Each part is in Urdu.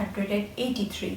183,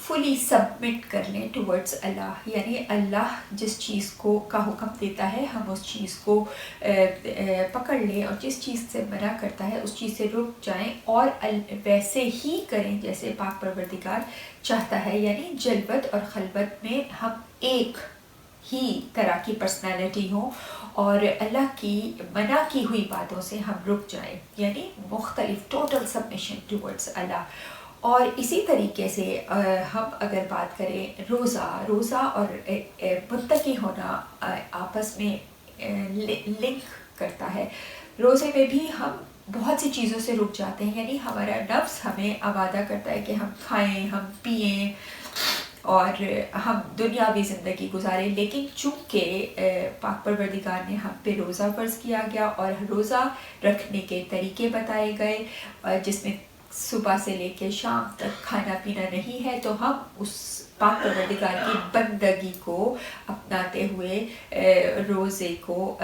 فلی سبمٹ کر لیں ٹورڈز اللہ، یعنی اللہ جس چیز کا حکم دیتا ہے ہم اس چیز کو پکڑ لیں، اور جس چیز سے منع کرتا ہے اس چیز سے رک جائیں اور ویسے ہی کریں جیسے پاک پروردگار چاہتا ہے، یعنی جلوت اور خلوت میں ہم ایک ہی طرح کی پرسنالٹی ہوں اور اللہ کی منع کی ہوئی باتوں سے ہم رک جائیں، یعنی مختلف ٹوٹل سبمیشن ٹورڈز اللہ۔ اور اسی طریقے سے ہم اگر بات کریں روزہ اور متقی ہونا آپس میں لنک کرتا ہے۔ روزے میں بھی ہم بہت سی چیزوں سے رک جاتے ہیں، یعنی ہمارا نفس ہمیں آمادہ کرتا ہے کہ ہم کھائیں، ہم پئیں اور ہم دنیاوی زندگی گزاریں، لیکن چونکہ پاک پروردگار نے ہم پہ روزہ فرض کیا گیا اور روزہ رکھنے کے طریقے بتائے گئے جس میں صبح سے لے کے شام تک کھانا پینا نہیں ہے، تو ہم اس پاک پروردگار کی بندگی کو اپناتے ہوئے روزے کو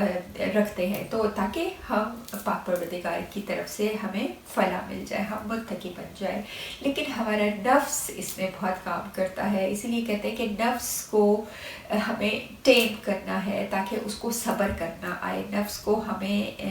رکھتے ہیں، تو تاکہ ہم پاک پروردگار کی طرف سے ہمیں فلاح مل جائے، ہم متقی بن جائے۔ لیکن ہمارا نفس اس میں بہت کام کرتا ہے، اسی لیے کہتے ہیں کہ نفس کو ہمیں ٹیم کرنا ہے تاکہ اس کو صبر کرنا آئے، نفس کو ہمیں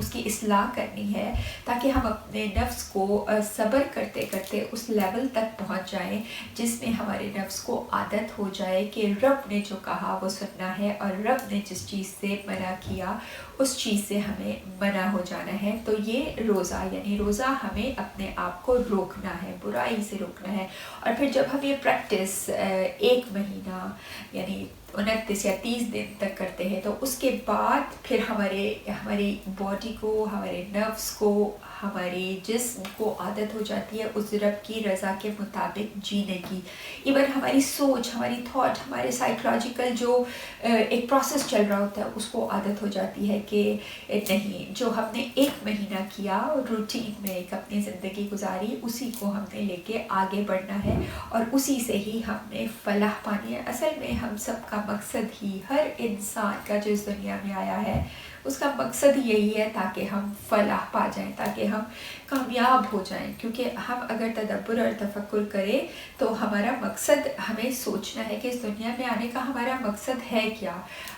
اس کی اصلاح کرنی ہے تاکہ ہم اپنے نفس کو صبر کرتے کرتے اس لیول تک پہنچ جائیں جس میں ہمارے نفس کو عادت ہو جائے کہ رب نے جو کہا وہ سننا ہے اور رب نے جس چیز سے منع کیا اس چیز سے ہمیں منع ہو جانا ہے۔ تو یہ روزہ، یعنی روزہ ہمیں اپنے آپ کو روکنا ہے، برائی سے روکنا ہے۔ اور پھر جب ہم یہ پریکٹس 1 مہینہ یعنی 29 یا 30 دن تک کرتے ہیں، تو اس کے بعد پھر ہماری باڈی کو، ہمارے نفس کو، ہمارے جسم کو عادت ہو جاتی ہے اس رب کی رضا کے مطابق جینے کی۔ ایون ہماری سوچ، ہماری تھاٹ، ہمارے سائیکولوجیکل جو ایک پروسیس چل رہا ہوتا ہے اس کو عادت ہو جاتی ہے کہ نہیں، جو ہم نے 1 مہینہ کیا روٹین میں ایک اپنی زندگی گزاری، اسی کو ہم نے لے کے آگے بڑھنا ہے اور اسی سے ہی ہم نے فلاح پانی ہے۔ اصل میں ہم سب کا مقصد ہی، ہر انسان کا جو اس دنیا میں آیا ہے اس کا مقصد یہی ہے تاکہ ہم فلاح پا جائیں، تاکہ ہم کامیاب ہو جائیں، کیونکہ ہم اگر تدبر اور تفکر کریں تو ہمارا مقصد، ہمیں سوچنا ہے کہ اس دنیا میں آنے کا ہمارا مقصد ہے کیا۔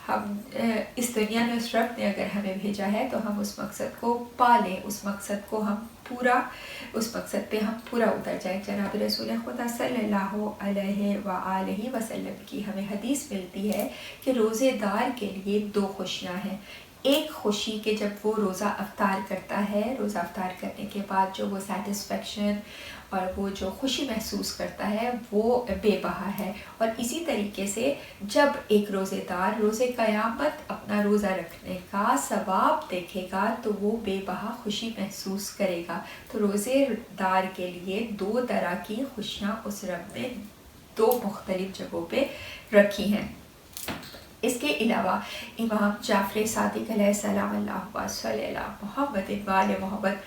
ہم اس دنیا میں اس رب نے اگر ہمیں بھیجا ہے تو ہم اس مقصد کو پالیں، اس مقصد کو ہم اس مقصد پہ ہم پورا اتر جائیں۔ جناب رسول خدا صلی اللہ علیہ وآلہ وسلم کی ہمیں حدیث ملتی ہے کہ روزے دار کے لیے 2 خوشیاں ہیں۔ ایک خوشی کہ جب وہ روزہ افطار کرتا ہے، روزہ افطار کرنے کے بعد جو وہ سیٹسفیکشن اور وہ جو خوشی محسوس کرتا ہے وہ بے بہا ہے۔ اور اسی طریقے سے جب ایک روزے دار روزے قیامت اپنا روزہ رکھنے کا ثواب دیکھے گا تو وہ بے بہا خوشی محسوس کرے گا۔ تو روزے دار کے لیے 2 طرح کی خوشیاں اس رب نے 2 مختلف جگہوں پہ رکھی ہیں۔ اس کے علاوہ امام جعفر صادق علیہ السلام، اللہ صلی اللہ محمد وآل محمد،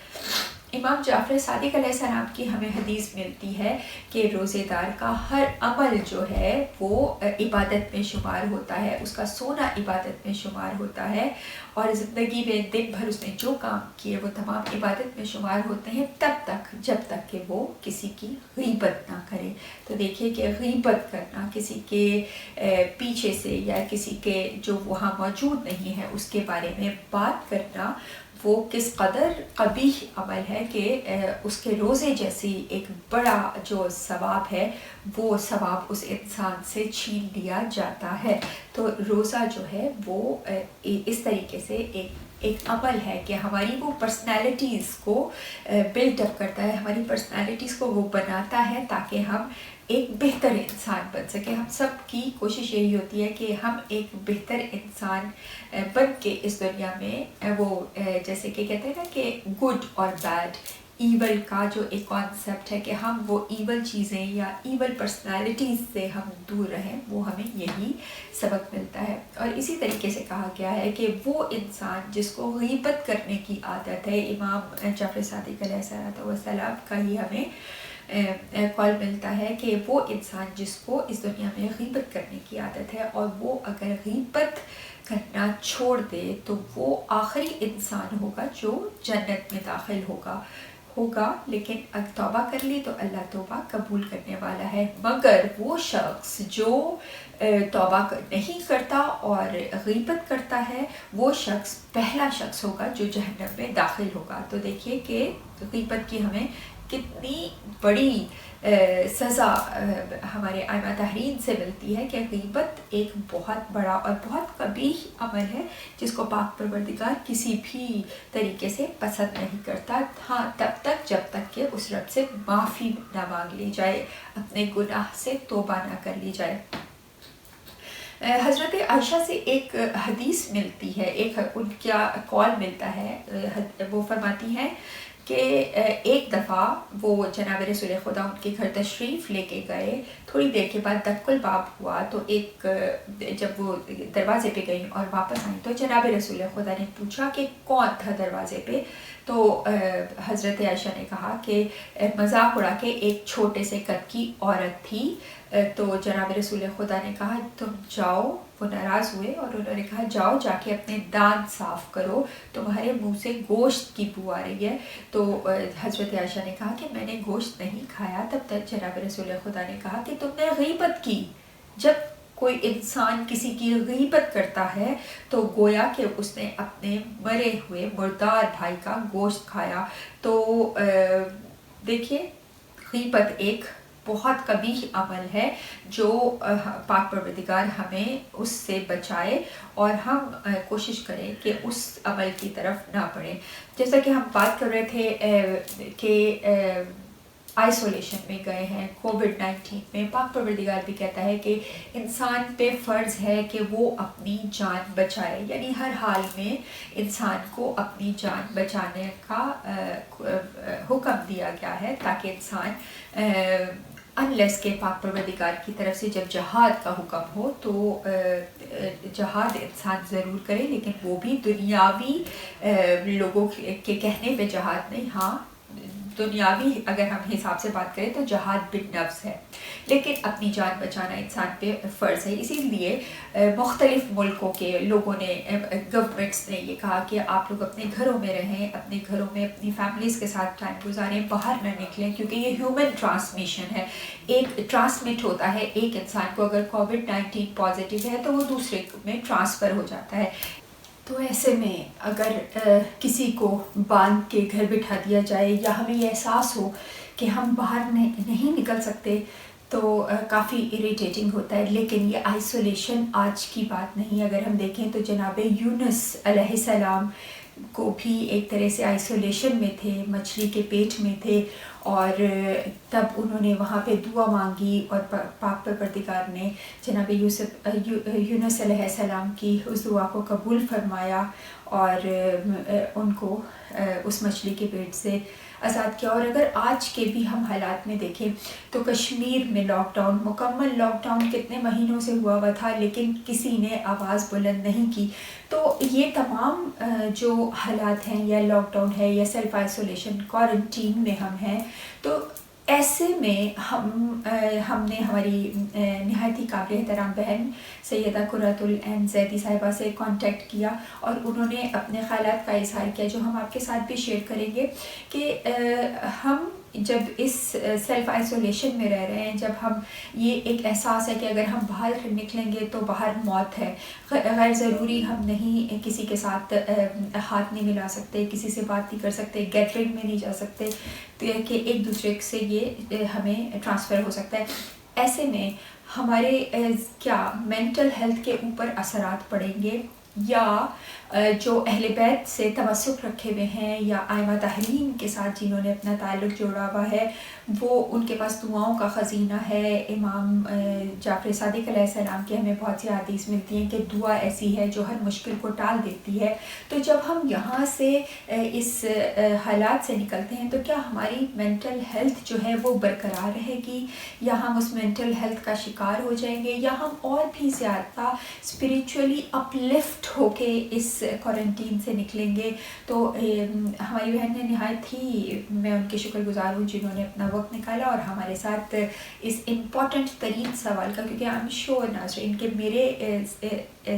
امام جعفر صادق علیہ السلام کی ہمیں حدیث ملتی ہے کہ روزے دار کا ہر عمل جو ہے وہ عبادت میں شمار ہوتا ہے، اس کا سونا عبادت میں شمار ہوتا ہے، اور زندگی میں دن بھر اس نے جو کام کیے وہ تمام عبادت میں شمار ہوتے ہیں جب تک کہ وہ کسی کی غیبت نہ کرے۔ تو دیکھیے کہ غیبت کرنا، کسی کے پیچھے سے یا کسی کے جو وہاں موجود نہیں ہے اس کے بارے میں بات کرنا، وہ کس قدر قبیح عمل ہے کہ اس کے روزے جیسی ایک بڑا جو ثواب ہے وہ ثواب اس انسان سے چھین لیا جاتا ہے۔ تو روزہ جو ہے وہ اس طریقے سے ایک عمل ہے کہ ہماری وہ پرسنالٹیز کو بلڈ اپ کرتا ہے، ہماری پرسنالٹیز کو وہ بناتا ہے تاکہ ہم ایک بہتر انسان بن سکے۔ ہم سب کی کوشش یہی ہوتی ہے کہ ہم ایک بہتر انسان بن کے اس دنیا میں وہ جیسے کہ کہتے ہیں نا کہ گڈ اور بیڈ، ایول کا جو ایک کانسیپٹ ہے کہ ہم وہ ایول چیزیں یا ایول پرسنالٹیز سے ہم دور رہیں، وہ ہمیں یہی سبق ملتا ہے۔ اور اسی طریقے سے کہا گیا ہے کہ وہ انسان جس کو غیبت کرنے کی عادت ہے، امام جعفر صادق علیہ السلام کا ہی ہمیں کال ملتا ہے کہ وہ انسان جس کو اس دنیا میں غیبت کرنے کی عادت ہے اور وہ اگر غیبت کرنا چھوڑ دے تو وہ آخری انسان ہوگا جو جنت میں داخل ہوگا۔ ہوگا، لیکن اگر توبہ کر لی تو اللہ توبہ قبول کرنے والا ہے، مگر وہ شخص جو توبہ نہیں کرتا اور غیبت کرتا ہے وہ شخص پہلا شخص ہوگا جو جہنم میں داخل ہوگا۔ تو دیکھیے کہ غیبت کی ہمیں کتنی بڑی سزا ہمارے ائمہ تحرین سے ملتی ہے کہ غیبت ایک بہت بڑا اور بہت قبیح عمل ہے جس کو پاک پروردگار کسی بھی طریقے سے پسند نہیں کرتا، ہاں تب تک جب تک کہ اس رب سے معافی نہ مانگ لی جائے، اپنے گناہ سے توبہ نہ کر لی جائے۔ حضرت عائشہ سے ایک حدیث ملتی ہے، ایک ان کا قول ملتا ہے، وہ فرماتی ہیں کہ ایک دفعہ وہ جناب رسول خدا ان کے گھر تشریف لے کے گئے، تھوڑی دیر کے بعد دق الباب ہوا تو جب وہ دروازے پہ گئیں اور واپس آئیں تو جناب رسول خدا نے پوچھا کہ کون تھا دروازے پہ، تو حضرت عائشہ نے کہا کہ مذاق اڑا کے ایک چھوٹے سے قد کی عورت تھی۔ تو جناب رسول خدا نے کہا تم جاؤ، وہ ناراض ہوئے اور انہوں نے کہا جاؤ جا کے اپنے دانت صاف کرو، تمہارے منہ سے گوشت کی بو آ رہی ہے۔ تو حضرت عائشہ نے کہا کہ میں نے گوشت نہیں کھایا۔ تب تک جناب رسول خدا نے کہا کہ تم نے غیبت کی۔ جب کوئی انسان کسی کی غیبت کرتا ہے تو گویا کہ اس نے اپنے مرے ہوئے مردار بھائی کا گوشت کھایا۔ تو دیکھیے غیبت ایک بہت قبیح عمل ہے جو پاک پروردگار ہمیں اس سے بچائے اور ہم کوشش کریں کہ اس عمل کی طرف نہ پڑیں۔ جیسا کہ ہم بات کر رہے تھے کہ آئسولیشن میں گئے ہیں کووڈ-19 میں، پاک پروردگار بھی کہتا ہے کہ انسان پہ فرض ہے کہ وہ اپنی جان بچائے، یعنی ہر حال میں انسان کو اپنی جان بچانے کا حکم دیا گیا ہے تاکہ انسان انلیس کے پاک پروردگار کی طرف سے جب جہاد کا حکم ہو تو جہاد انسان ضرور کرے، لیکن وہ بھی دنیاوی لوگوں کے کہنے پہ جہاد نہیں، ہاں دنیاوی اگر ہم حساب سے بات کریں تو جہاد بالنفس ہے، لیکن اپنی جان بچانا انسان پہ فرض ہے۔ اسی لیے مختلف ملکوں کے لوگوں نے، گورنمنٹس نے یہ کہا کہ آپ لوگ اپنے گھروں میں رہیں، اپنے گھروں میں اپنی فیملیز کے ساتھ ٹائم گزاریں، باہر نہ نکلیں، کیونکہ یہ ہیومن ٹرانسمیشن ہے، ایک ٹرانسمٹ ہوتا ہے، ایک انسان کو اگر کووڈ-19 پازیٹیو ہے تو وہ دوسرے میں ٹرانسفر ہو جاتا ہے۔ تو ایسے میں اگر کسی کو باندھ کے گھر بٹھا دیا جائے یا ہمیں یہ احساس ہو کہ ہم باہر نہیں نکل سکتے تو کافی اریٹیٹنگ ہوتا ہے، لیکن یہ آئسولیشن آج کی بات نہیں۔ اگر ہم دیکھیں تو جناب یونس علیہ السلام کو بھی ایک طرح سے آئسولیشن میں تھے، مچھلی کے پیٹ میں تھے، اور تب انہوں نے وہاں پہ دعا مانگی اور پاک پروردگار نے جناب یونس علیہ السلام کی اس دعا کو قبول فرمایا اور ان کو اس مچھلی کے پیٹ سے آزاد کیا۔ اور اگر آج کے بھی ہم حالات میں دیکھیں تو کشمیر میں لاک ڈاؤن، مکمل لاک ڈاؤن کتنے مہینوں سے ہوا تھا لیکن کسی نے آواز بلند نہیں کی۔ تو یہ تمام جو حالات ہیں، یا لاک ڈاؤن ہے یا سیلف آئسولیشن، کوارنٹین میں ہم ہیں، تو ایسے میں ہم نے ہماری نہایت ہی قابل احترام بہن سیدہ قرۃ العین زیدی صاحبہ سے کانٹیکٹ کیا اور انہوں نے اپنے خیالات کا اظہار کیا جو ہم آپ کے ساتھ بھی شیئر کریں گے کہ ہم جب اس سیلف آئسولیشن میں رہ رہے ہیں، جب ہم یہ ایک احساس ہے کہ اگر ہم باہر نکلیں گے تو باہر موت ہے، غیر ضروری ہم نہیں کسی کے ساتھ ہاتھ نہیں ملا سکتے، کسی سے بات نہیں کر سکتے، گیدرنگ میں نہیں جا سکتے کہ ایک دوسرے سے یہ ہمیں ٹرانسفر ہو سکتا ہے۔ ایسے میں ہمارے کیا مینٹل ہیلتھ کے اوپر اثرات پڑیں گے، یا جو اہل بیت سے تمسک رکھے ہوئے ہیں یا ائمہ تحرین کے ساتھ جنہوں نے اپنا تعلق جوڑا ہوا ہے، وہ ان کے پاس دعاؤں کا خزینہ ہے۔ امام جعفر صادق علیہ السلام کی ہمیں بہت سی احادیث ملتی ہیں کہ دعا ایسی ہے جو ہر مشکل کو ٹال دیتی ہے۔ تو جب ہم یہاں سے اس حالات سے نکلتے ہیں تو کیا ہماری مینٹل ہیلتھ جو ہے وہ برقرار رہے گی، یا ہم اس مینٹل ہیلتھ کا شکار ہو جائیں گے، یا ہم اور بھی زیادہ اسپریچولی اپلفٹ ہو کے اس کوارنٹین سے نکلیں گے۔ تو ہماری بہن نے نہایت ہی، میں ان کی شکر گزار ہوں جنہوں نے اپنا وقت نکالا اور ہمارے ساتھ اس امپورٹنٹ ترین سوال کا، کیونکہ آئی ایم شیور ناظرین کہ میرے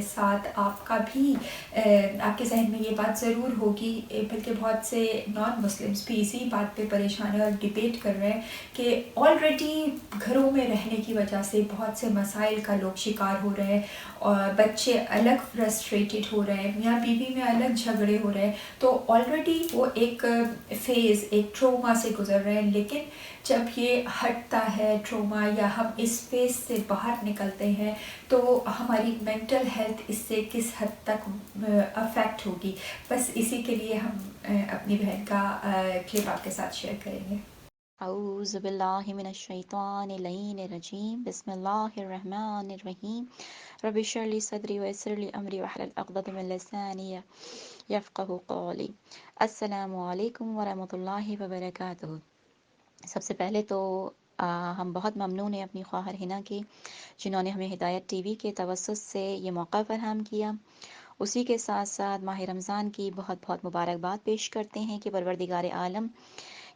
ساتھ آپ کا بھی آپ کے ذہن میں یہ بات ضرور ہوگی، بلکہ بہت سے نان مسلمس بھی اسی بات پہ پریشان ہیں اور ڈبیٹ کر رہے ہیں کہ آلریڈی گھروں میں رہنے کی وجہ سے بہت سے مسائل کا لوگ شکار ہو رہے ہیں، اور بچے الگ فرسٹریٹڈ ہو رہے ہیں، میاں بیوی میں الگ جھگڑے ہو رہے ہیں، تو آلریڈی وہ ایک فیز، ایک ٹروما سے گزر رہے ہیں۔ لیکن جب یہ ہٹتا ہے ٹروما، یا ہم اس فیز سے باہر نکلتے ہیں، تو ہماری مینٹل ہیلتھ اس سے کس حد تک افیکٹ ہوگی، بس اسی کے لیے ہم اپنی بہن کا کلپ آپ کے ساتھ شیئر کریں گے۔ اعوذ باللہ من الشیطان اللعین الرجیم، بسم اللہ الرحمن الرحیم، رب اشرح لی صدری ویسر لی امری واحلل عقدۃ من لسانی یفقہوا قولی۔ السلام علیکم ورحمۃ اللہ وبرکاتہ۔ سب سے پہلے تو ہم بہت ممنون ہیں اپنی خواہر ہنا کے، جنہوں نے ہمیں ہدایت ٹی وی کے توسط سے یہ موقع فراہم کیا۔ اسی کے ساتھ ساتھ ماہ رمضان کی بہت بہت مبارکباد پیش کرتے ہیں کہ پروردگار عالم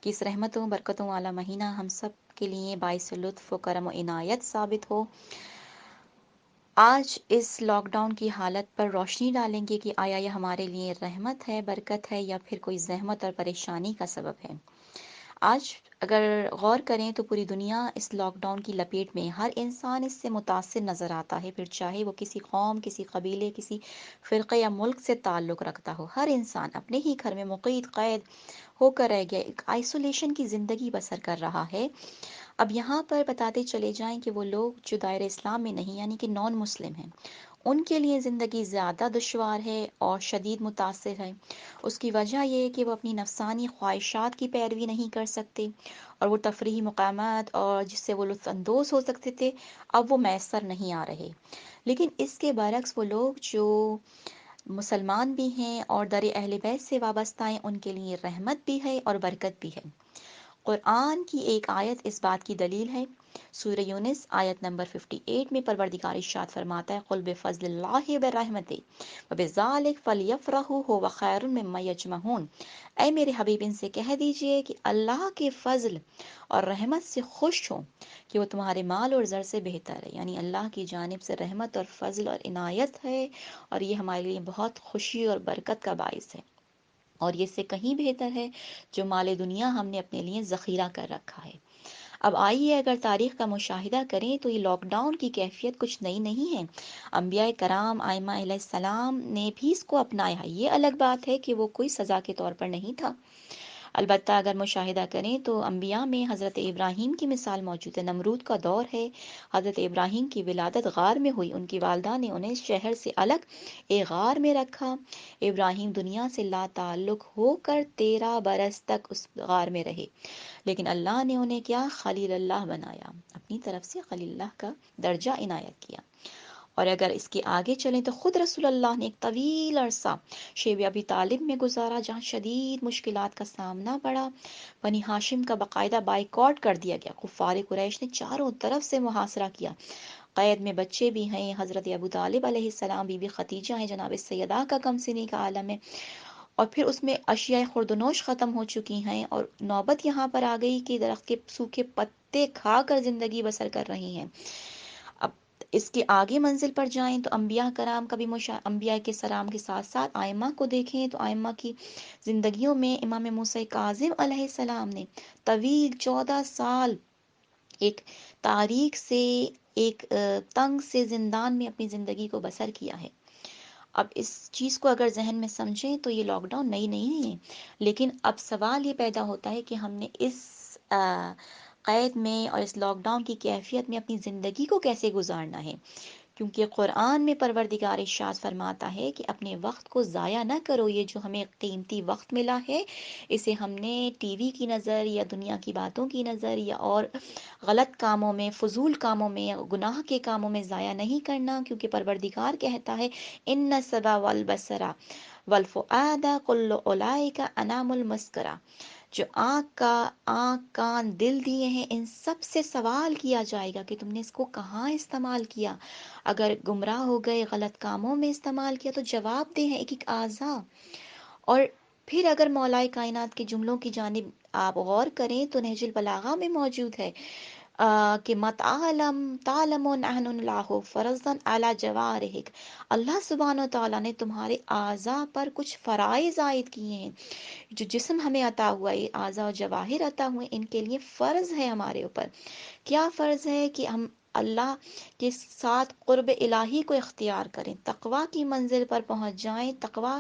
کی اس رحمتوں برکتوں والا مہینہ ہم سب کے لیے باعث لطف و کرم و عنایت ثابت ہو۔ آج اس لاک ڈاؤن کی حالت پر روشنی ڈالیں گے کہ آیا یہ ہمارے لیے رحمت ہے، برکت ہے، یا پھر کوئی زحمت اور پریشانی کا سبب ہے۔ آج اگر غور کریں تو پوری دنیا اس لاک ڈاؤن کی لپیٹ میں، ہر انسان اس سے متاثر نظر آتا ہے، پھر چاہے وہ کسی قوم، کسی قبیلے، کسی فرقے یا ملک سے تعلق رکھتا ہو۔ ہر انسان اپنے ہی گھر میں مقید قید ہو کر رہ گیا، ایک آئسولیشن کی زندگی بسر کر رہا ہے۔ اب یہاں پر بتاتے چلے جائیں کہ وہ لوگ جو دائرہ اسلام میں نہیں، یعنی کہ نان مسلم ہیں، ان کے لیے زندگی زیادہ دشوار ہے اور شدید متاثر ہے۔ اس کی وجہ یہ ہے کہ وہ اپنی نفسانی خواہشات کی پیروی نہیں کر سکتے، اور وہ تفریحی مقامات اور جس سے وہ لطف اندوز ہو سکتے تھے، اب وہ میسر نہیں آ رہے۔ لیکن اس کے برعکس وہ لوگ جو مسلمان بھی ہیں اور در اہل بیت سے وابستہ ہیں، ان کے لیے رحمت بھی ہے اور برکت بھی ہے۔ قرآن کی ایک آیت اس بات کی دلیل ہے۔ سورہ یونس آیت نمبر 58 میں پروردگار ارشاد فرماتا ہے، قل بفضل اللہ وبرحمتہ وبذلک فلیفرحوا ھو خیر مما یجمعون۔ اے میرے حبیب، ان سے کہہ دیجئے کہ اللہ کے فضل اور رحمت سے خوش ہوں کہ وہ تمہارے مال اور زر سے بہتر ہے، یعنی اللہ کی جانب سے رحمت اور فضل اور عنایت ہے، اور یہ ہمارے لیے بہت خوشی اور برکت کا باعث ہے، اور یہ سے کہیں بہتر ہے جو مال دنیا ہم نے اپنے لیے ذخیرہ کر رکھا ہے۔ اب آئیے اگر تاریخ کا مشاہدہ کریں تو یہ لاک ڈاؤن کی کیفیت کچھ نئی نہیں ہے۔ انبیاء کرام ائمہ علیہ السلام نے بھی اس کو اپنایا۔ یہ الگ بات ہے کہ وہ کوئی سزا کے طور پر نہیں تھا۔ البتہ اگر مشاہدہ کریں تو انبیاء میں حضرت ابراہیم کی مثال موجود ہے۔ نمرود کا دور ہے، حضرت ابراہیم کی ولادت غار میں ہوئی، ان کی والدہ نے انہیں شہر سے الگ ایک غار میں رکھا۔ ابراہیم دنیا سے لا تعلق ہو کر 13 برس تک اس غار میں رہے، لیکن اللہ نے انہیں کیا، خلیل اللہ بنایا، اپنی طرف سے خلیل اللہ کا درجہ عنایت کیا۔ اور اگر اس کے آگے چلیں تو خود رسول اللہ نے ایک طویل عرصہ شیب ابی طالب میں گزارا، جہاں شدید مشکلات کا سامنا پڑا۔ بنی ہاشم کا باقاعدہ بائیکاٹ کر دیا گیا، کفار قریش نے چاروں طرف سے محاصرہ کیا، قید میں بچے بھی ہیں، حضرت ابو طالب علیہ السلام، بی بی خدیجہ ہیں، جناب سیدہ کا کم سنی کا عالم ہے، اور پھر اس میں اشیاء خوردنوش ختم ہو چکی ہیں، اور نوبت یہاں پر آ گئی کہ درخت کے سوکھے پتے کھا کر زندگی بسر کر رہی ہیں۔ اب اس کے آگے منزل پر جائیں تو انبیاء کرام کا بھی انبیاء کے سلام کے ساتھ ساتھ ائمہ کو دیکھیں تو ائمہ کی زندگیوں میں امام موسیٰ کاظم علیہ السلام نے طویل 14 سال ایک تاریک سے، ایک تنگ سے زندان میں اپنی زندگی کو بسر کیا ہے۔ اب اس چیز کو اگر ذہن میں سمجھیں تو یہ لاک ڈاؤن نئی نہیں ہے، لیکن اب سوال یہ پیدا ہوتا ہے کہ ہم نے اس قید میں اور اس لاک ڈاؤن کی کیفیت میں اپنی زندگی کو کیسے گزارنا ہے، کیونکہ قرآن میں پروردگار ارشاد فرماتا ہے کہ اپنے وقت کو ضائع نہ کرو، یہ جو ہمیں قیمتی وقت ملا ہے اسے ہم نے ٹی وی کی نظر یا دنیا کی باتوں کی نظر یا اور غلط کاموں میں، فضول کاموں میں، گناہ کے کاموں میں ضائع نہیں کرنا، کیونکہ پروردگار کہتا ہے ان السمع والبصر والفؤاد کل اولئک انعام المسکرہ، جو آنکھ کان دل دیے ہیں ان سب سے سوال کیا جائے گا کہ تم نے اس کو کہاں استعمال کیا۔ اگر گمراہ ہو گئے، غلط کاموں میں استعمال کیا تو جواب دہ ہے ایک ایک اعضاء۔ اور پھر اگر مولا کائنات کے جملوں کی جانب آپ غور کریں تو نہج البلاغہ میں موجود ہے، کہ متعلم تعلم نحن لاہو فرضاً اعلی جوارحک، اللہ سبحانہ و تعالیٰ نے تمہارے اعضاء پر کچھ فرائض عائد کیے ہیں. جو جسم ہمیں عطا ہوا ہے، یہ اعضاء و جواہر عطا ہوئے، ان کے لیے فرض ہے ہمارے اوپر. کیا فرض ہے؟ کہ ہم اللہ کے ساتھ قرب الہی کو اختیار کریں، تقوی کی منزل پر پہنچ جائیں. تقوی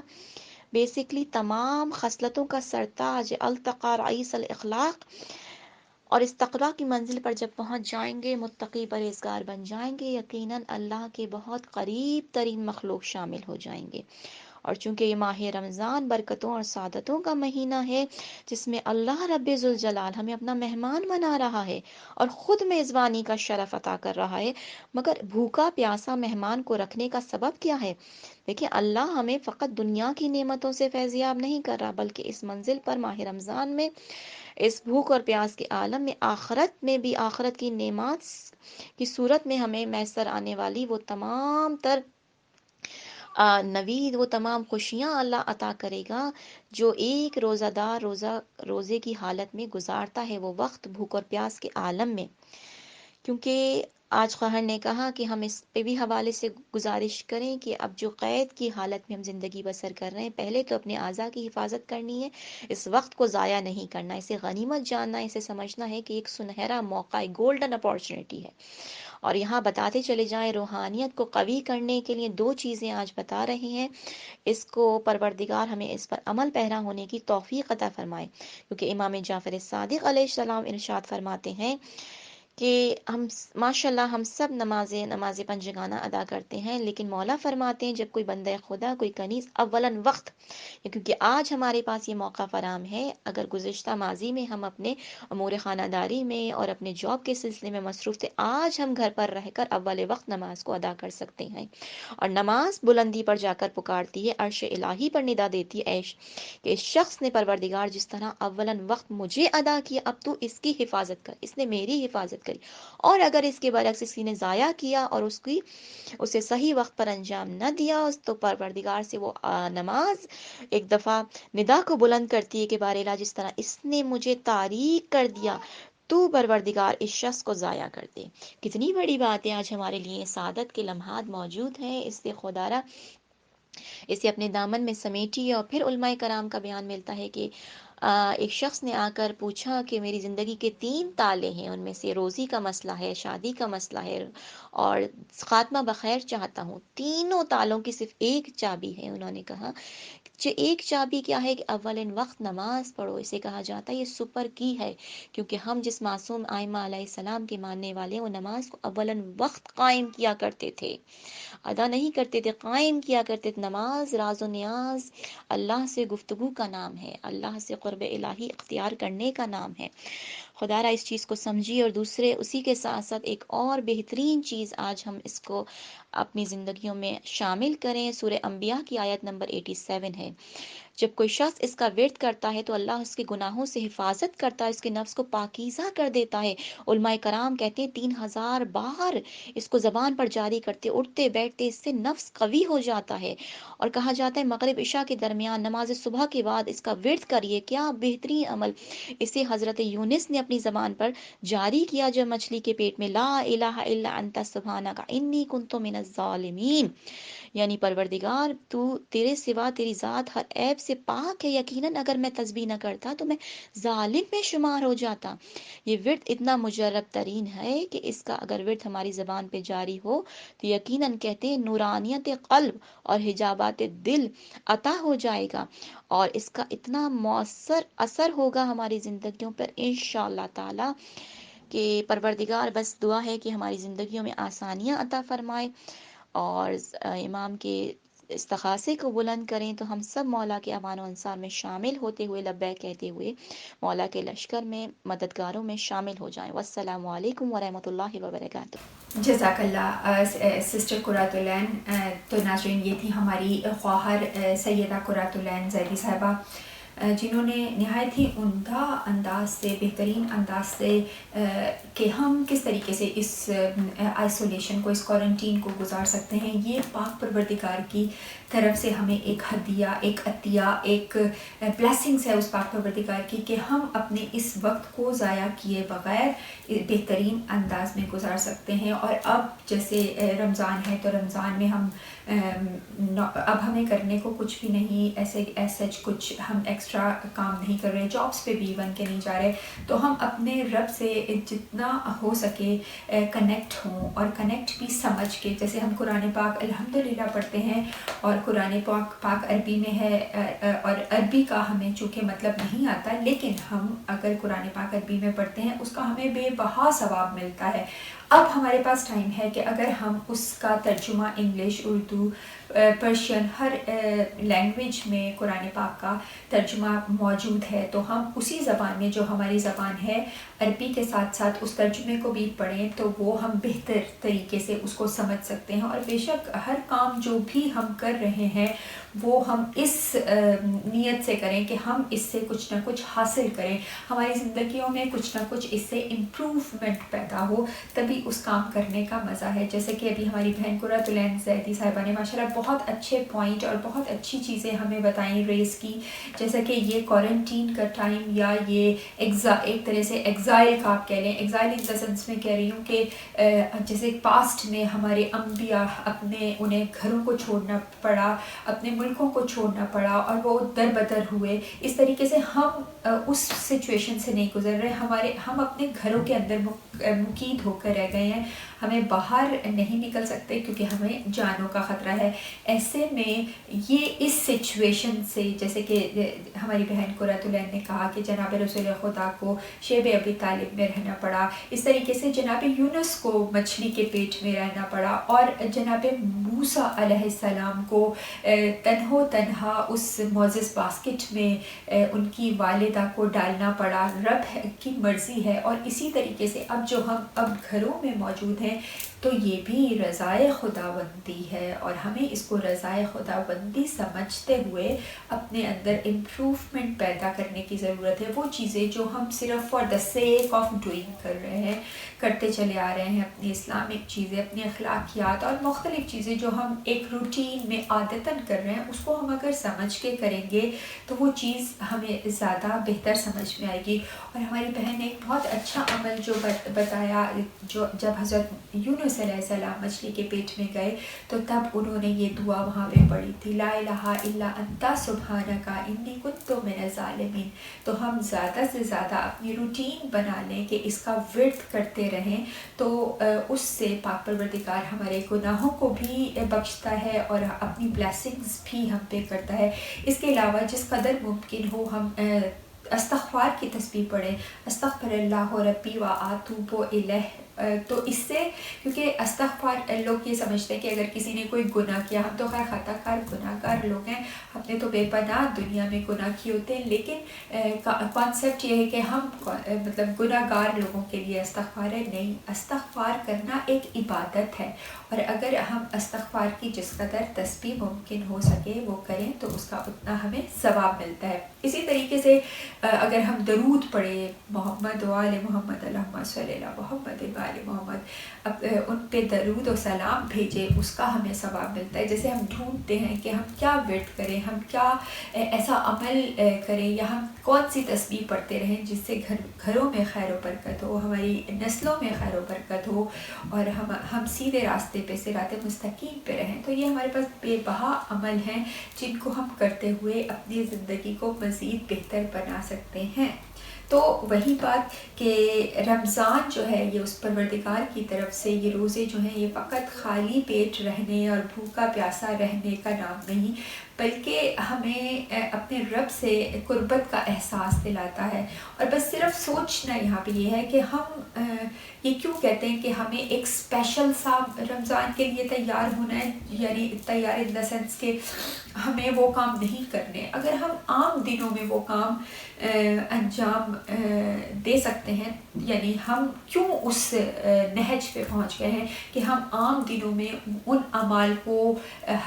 بیسکلی تمام خصلتوں کا سرتاج، التقا رئیس الاخلاق. اور اس تقوی کی منزل پر جب پہنچ جائیں گے، متقی پرہیزگار بن جائیں گے، یقیناً اللہ کے بہت قریب ترین مخلوق شامل ہو جائیں گے. اور چونکہ یہ ماہ رمضان برکتوں اور سعادتوں کا مہینہ ہے، جس میں اللہ رب ذوالجلال ہمیں اپنا مہمان بنا رہا ہے اور خود میزبانی کا شرف عطا کر رہا ہے، مگر بھوکا پیاسا مہمان کو رکھنے کا سبب کیا ہے؟ دیکھیں، اللہ ہمیں فقط دنیا کی نعمتوں سے فیضیاب نہیں کر رہا، بلکہ اس منزل پر ماہ رمضان میں، اس بھوک اور پیاس کے عالم میں، آخرت میں بھی آخرت کی نعمات کی صورت میں ہمیں میسر آنے والی وہ تمام تر نوید، وہ تمام خوشیاں اللہ عطا کرے گا جو ایک روزہ دار روزے کی حالت میں گزارتا ہے، وہ وقت بھوک اور پیاس کے عالم میں. کیونکہ آج خواہر نے کہا کہ ہم اس پہ بھی حوالے سے گزارش کریں کہ اب جو قید کی حالت میں ہم زندگی بسر کر رہے ہیں، پہلے تو اپنے اعضاء کی حفاظت کرنی ہے، اس وقت کو ضائع نہیں کرنا، اسے غنیمت جاننا، اسے سمجھنا ہے کہ ایک سنہرا موقع ہے، گولڈن اپارچونٹی ہے. اور یہاں بتاتے چلے جائیں، روحانیت کو قوی کرنے کے لیے 2 چیزیں آج بتا رہے ہیں. اس کو پروردگار ہمیں اس پر عمل پیرا ہونے کی توفیق عطا فرمائے. کیونکہ امام جعفر صادق علیہ السلام ارشاد فرماتے ہیں کہ ہم ماشاءاللہ ہم سب نماز پنجگانہ ادا کرتے ہیں، لیکن مولا فرماتے ہیں جب کوئی بندہ خدا، کوئی کنیز اولاً وقت، کیونکہ آج ہمارے پاس یہ موقع فراہم ہے. اگر گزشتہ ماضی میں ہم اپنے امور خانہ داری میں اور اپنے جاب کے سلسلے میں مصروف تھے، آج ہم گھر پر رہ کر اول وقت نماز کو ادا کر سکتے ہیں. اور نماز بلندی پر جا کر پکارتی ہے، عرش الہی پر ندا دیتی ہے کہ اس شخص نے پروردگار جس طرح اولاً وقت مجھے ادا کیا، اب تو اس کی حفاظت کر، اس نے میری حفاظت کری. اور اگر اس کے برعکس کسی نے ضائع کیا اور اسے صحیح وقت پر انجام نہ دیا، تو پروردگار سے وہ نماز ایک دفعہ ندا کو بلند کرتی ہے کہ بار الہ جس طرح اس نے مجھے تاریک کر دیا، تو پروردگار اس شخص کو ضائع کر دے. کتنی بڑی بات ہے، آج ہمارے لیے سعادت کے لمحات موجود ہیں. اس سے خدارہ اسے اپنے دامن میں سمیٹی. اور پھر علماء کرام کا بیان ملتا ہے کہ ایک شخص نے آ کر پوچھا کہ میری زندگی کے 3 تالے ہیں، ان میں سے روزی کا مسئلہ ہے، شادی کا مسئلہ ہے اور خاتمہ بخیر چاہتا ہوں. تینوں تالوں کی صرف ایک چابی ہے. انہوں نے کہا ایک چابی کیا ہے؟ کہ اولین وقت نماز پڑھو. اسے کہا جاتا ہے یہ سپر کی ہے، کیونکہ ہم جس معصوم آئمہ علیہ السلام کے ماننے والے، وہ نماز کو اولین وقت قائم کیا کرتے تھے، ادا نہیں کرتے تھے، قائم کیا کرتے تھے. نماز راز و نیاز، اللہ سے گفتگو کا نام ہے، اللہ سے قرب الہی اختیار کرنے کا نام ہے. خدا را اس چیز کو سمجھی. اور دوسرے اسی کے ساتھ ساتھ ایک اور بہترین چیز آج ہم اس کو اپنی زندگیوں میں شامل کریں. سورہ انبیاء کی آیت نمبر 87 ہے. جب کوئی شخص اس کا ورد کرتا ہے تو اللہ اس کے گناہوں سے حفاظت کرتا ہے، اس کے نفس کو پاکیزہ کر دیتا ہے. علماء کرام کہتے ہیں 3000 بار اس کو زبان پر جاری کرتے، اٹھتے بیٹھتے، اس سے نفس قوی ہو جاتا ہے. اور کہا جاتا ہے مغرب عشاء کے درمیان نماز صبح کے بعد اس کا ورد کریے. کیا بہترین عمل! اسے حضرت یونس نے اپنی زبان پر جاری کیا جب مچھلی کے پیٹ میں، لا الہ الا انت سبحانک انی کنت من الظالمین، یعنی پروردگار تو تیرے سوا، تیری ذات ہر عیب سے پاک ہے، یقیناً اگر میں تسبیح نہ کرتا تو میں ظالم میں شمار ہو جاتا. یہ ورد اتنا مجرب ترین ہے کہ اس کا اگر ورد ہماری زبان پہ جاری ہو تو یقیناً کہتے ہیں نورانیت قلب اور حجابات دل عطا ہو جائے گا، اور اس کا اتنا مؤثر اثر ہوگا ہماری زندگیوں پر انشاءاللہ تعالی کہ پروردگار بس دعا ہے کہ ہماری زندگیوں میں آسانیاں عطا فرمائے اور امام کے استخاصے کو بلند کریں. تو ہم سب مولا کے امان و انصار میں شامل ہوتے ہوئے، لبیک کہتے ہوئے مولا کے لشکر میں مددگاروں میں شامل ہو جائیں. والسلام علیکم ورحمۃ اللہ وبرکاتہ. جزاک اللہ سسٹر قرۃ العین. تو ناظرین، یہ تھی ہماری خواہر سیدہ قرۃ العین زیدی صاحبہ، جنہوں نے نہایت ہی عمدہ انداز سے، بہترین انداز سے کہ ہم کس طریقے سے اس آئسولیشن کو، اس کوارنٹین کو گزار سکتے ہیں، یہ پاک پروردگار کی طرف سے ہمیں ایک ہدیہ، ایک عطیہ، ایک بلیسنگس ہے اس پاک پروردگار کی کہ ہم اپنے اس وقت کو ضائع کیے بغیر بہترین انداز میں گزار سکتے ہیں۔ اور اب جیسے رمضان ہے تو رمضان میں ہم اب ہمیں کرنے کو کچھ بھی نہیں، ایسے سچ کچھ ہم ایکسٹرا کام نہیں کر رہے، جابس پہ بھی بن کے نہیں جا رہے، تو ہم اپنے رب سے جتنا ہو سکے کنیکٹ ہوں، اور کنیکٹ بھی سمجھ کے، جیسے ہم قرآن پاک الحمدللہ پڑھتے ہیں اور قرآن پاک عربی میں ہے، اور عربی کا ہمیں چونکہ مطلب نہیں آتا، لیکن ہم اگر قرآن پاک عربی میں پڑھتے ہیں اس کا ہمیں بے بہا ثواب ملتا ہے۔ اب ہمارے پاس ٹائم ہے کہ اگر ہم اس کا ترجمہ انگلش، اردو، پرشین، ہر لینگویج میں قرآن پاک کا ترجمہ موجود ہے، تو ہم اسی زبان میں، جو ہماری زبان ہے عربی کے ساتھ ساتھ اس ترجمے کو بھی پڑھیں تو وہ ہم بہتر طریقے سے اس کو سمجھ سکتے ہیں۔ اور بے شک ہر کام جو بھی ہم کر رہے ہیں وہ ہم اس نیت سے کریں کہ ہم اس سے کچھ نہ کچھ حاصل کریں، ہماری زندگیوں میں کچھ نہ کچھ اس سے امپروومنٹ پیدا ہو، تبھی اس کام کرنے کا مزہ ہے۔ جیسے کہ ابھی ہماری بہن قرۃ العین زیدی صاحبہ نے ماشاءاللہ بہت اچھے پوائنٹ اور بہت اچھی چیزیں ہمیں بتائیں، ریز کی، جیسے کہ یہ کوارنٹین کا ٹائم، یا یہ ایک طرح سے ایگزائل کا آپ کہہ لیں، ایگزائل ان دا سینس میں کہہ رہی ہوں کہ جیسے پاسٹ میں ہمارے انبیاء انہیں گھروں کو چھوڑنا پڑا، اپنے ملکوں کو چھوڑنا پڑا اور وہ در بدر ہوئے، اس طریقے سے ہم اس سچویشن سے نہیں گزر رہے، ہم اپنے گھروں کے اندر مقید ہو کر رہ گئے ہیں، ہمیں باہر نہیں نکل سکتے کیونکہ ہمیں جانوں کا خطرہ ہے۔ ایسے میں یہ اس سچویشن سے، جیسے کہ ہماری بہن قرۃ العین نے کہا کہ جناب رسول خدا کو شیب ابی طالب میں رہنا پڑا، اس طریقے سے جناب یونس کو مچھلی کے پیٹ میں رہنا پڑا، اور جناب موسیٰ علیہ السلام کو تنہا اس موزس باسکٹ میں ان کی والدہ کو ڈالنا پڑا، رب کی مرضی ہے۔ اور اسی طریقے سے اب جو ہم اب گھروں میں موجود ہیں تو یہ بھی رضائے خداوندی ہے، اور ہمیں اس کو رضائے خداوندی سمجھتے ہوئے اپنے اندر امپروومنٹ پیدا کرنے کی ضرورت ہے۔ وہ چیزیں جو ہم صرف for the sake of doing کر رہے ہیں، کرتے چلے آ رہے ہیں، اپنی اسلامک چیزیں، اپنی اخلاقیات اور مختلف چیزیں جو ہم ایک روٹین میں عادتاً کر رہے ہیں، اس کو ہم اگر سمجھ کے کریں گے تو وہ چیز ہمیں زیادہ بہتر سمجھ میں آئے گی۔ اور ہماری بہن نے ایک بہت اچھا عمل جو بتایا، جو جب حضرت یونس علیہ السلام مچھلی کے پیٹ میں گئے تو تب انہوں نے یہ دعا وہاں پہ پڑھی تھی، لا الہ الا انت سبحانک انی کنت من الظالمین۔ تو ہم زیادہ سے زیادہ اپنی روٹین بنا لیں کہ اس کا ورد کرتے رہیں، تو اس سے پاک پروردگار ہمارے گناہوں کو بھی بخشتا ہے اور اپنی بلیسنگز بھی ہم پہ کرتا ہے۔ اس کے علاوہ جس قدر ممکن ہو ہم استغفار کی تسبیح پڑھیں، استغفر اللہ ربی و اتوب الیہ۔ تو اس سے، کیونکہ استغفار لوگ یہ سمجھتے ہیں کہ اگر کسی نے کوئی گناہ کیا، ہم تو خیر خطا کار گناہ گار لوگ ہیں، ہم نے تو بے پناہ دنیا میں گناہ کیے ہوتے ہیں، لیکن کانسیپٹ یہ ہے کہ ہم مطلب گناہ گار لوگوں کے لیے استغفار ہے، نہیں، استغفار کرنا ایک عبادت ہے، اور اگر ہم استغفار کی جس قدر تسبیح ممکن ہو سکے وہ کریں تو اس کا اتنا ہمیں ثواب ملتا ہے۔ اسی طریقے سے اگر ہم درود پڑھیں، محمد و آل محمد، اللہم صلی علی محمد و آل محمد، ان پہ درود و سلام بھیجیں، اس کا ہمیں ثواب ملتا ہے۔ جیسے ہم ڈھونڈتے ہیں کہ ہم کیا ورد کریں، ہم کیا ایسا عمل کریں، یا ہم کون سی تسبیح پڑھتے رہیں جس سے گھروں میں خیر و برکت ہو، ہماری نسلوں میں خیر و برکت ہو، اور ہم سیدھے راستے پہ، صراط مستقیم پہ رہیں۔ تو یہ ہمارے پاس بے بہا عمل ہیں جن کو ہم کرتے ہوئے اپنی زندگی کو مزید بہتر بنا سکتے ہیں۔ تو وہی بات کہ رمضان جو ہے یہ اس پروردگار کی طرف سے، یہ روزے جو ہیں یہ فقط خالی پیٹ رہنے اور بھوکا پیاسا رہنے کا نام نہیں، بلکہ ہمیں اپنے رب سے قربت کا احساس دلاتا ہے۔ اور بس صرف سوچنا یہاں پہ یہ ہے کہ ہم یہ کیوں کہتے ہیں کہ ہمیں ایک اسپیشل سا رمضان کے لیے تیار ہونا ہے، یعنی تیار ان دا سینس کہ ہمیں وہ کام نہیں کرنے۔ اگر ہم عام دنوں میں وہ کام انجام دے سکتے ہیں، یعنی ہم کیوں اس نہج پہ پہنچ گئے ہیں کہ ہم عام دنوں میں ان اعمال کو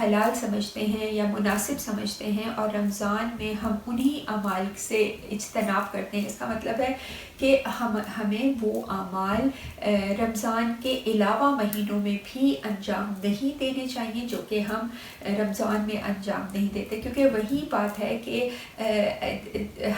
حلال سمجھتے ہیں یا مناسب سمجھتے ہیں، اور رمضان میں ہم انہی اعمال سے اجتناب کرتے ہیں۔ اس کا مطلب ہے کہ ہمیں وہ اعمال رمضان کے علاوہ مہینوں میں بھی انجام نہیں دینے چاہیے جو کہ ہم رمضان میں انجام نہیں دیتے، کیونکہ وہی بات ہے کہ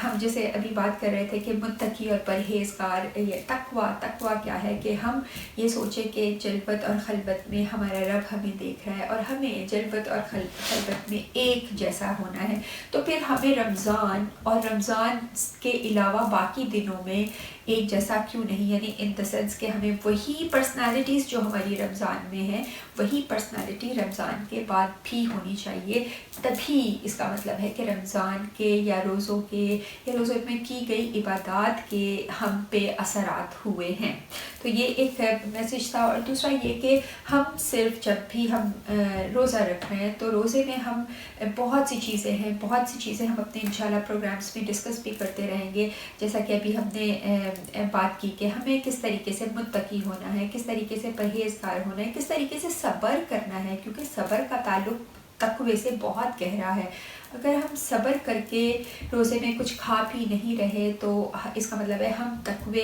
ہم جیسے ابھی بات کر رہے تھے کہ متقی اور پرہیزگار، یہ تقویٰ کیا ہے کہ ہم یہ سوچیں کہ جلوت اور خلوت میں ہمارا رب ہمیں دیکھ رہا ہے اور ہمیں جلوت اور خلوت میں ایک جیسا ہونا ہے۔ تو پھر ہمیں رمضان اور رمضان کے علاوہ باقی دنوں میں ایک جیسا کیوں نہیں، یعنی ان دا سینس کہ ہمیں وہی پرسنالٹیز جو ہماری رمضان میں ہیں وہی پرسنالٹی رمضان کے بعد بھی ہونی چاہیے، تبھی اس کا مطلب ہے کہ رمضان کے یا روزوں میں کی گئی عبادات کے ہم پہ اثرات ہوئے ہیں۔ تو یہ ایک میسج تھا۔ اور دوسرا یہ کہ ہم صرف جب بھی ہم روزہ رکھ رہے ہیں تو روزے میں ہم بہت سی چیزیں ہم اپنے انشاءاللہ پروگرامز میں ڈسکس بھی کرتے رہیں گے، جیسا کہ ابھی ہم نے بات کی کہ ہمیں کس طریقے سے متقی ہونا ہے، کس طریقے سے پرہیزگار ہونا ہے، کس طریقے سے صبر کرنا ہے، کیونکہ صبر کا تعلق تقوی سے بہت گہرا ہے۔ اگر ہم صبر کر کے روزے میں کچھ کھا پی نہیں رہے تو اس کا مطلب ہے ہم تقوی